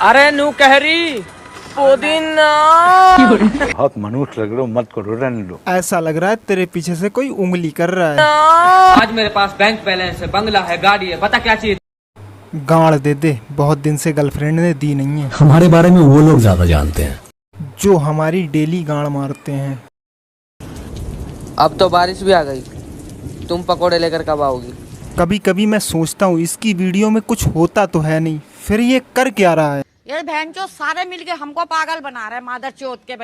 अरे नू कहरी पुदीना। बहुत मनुष्य लग रहे हो, मत करो, रहने दो। ऐसा लग रहा है तेरे पीछे से कोई उंगली कर रहा है। आज मेरे पास बैंक बैलेंस है, बंगला है, गाड़ी है, बता क्या चाहिए। गाड़ दे दे, बहुत दिन से गर्लफ्रेंड ने दी नहीं है। हमारे बारे में वो लोग ज्यादा जानते हैं जो हमारी डेली गाड़ मारते हैं। अब तो बारिश भी आ गई, तुम पकोड़े लेकर कब आओगी। कभी कभी मैं सोचता हूँ इसकी वीडियो में कुछ होता तो है नहीं, फिर ये कर क्या रहा है। ये बहन चो सारे मिलके हमको पागल बना रहे हैं, मादर चोत के।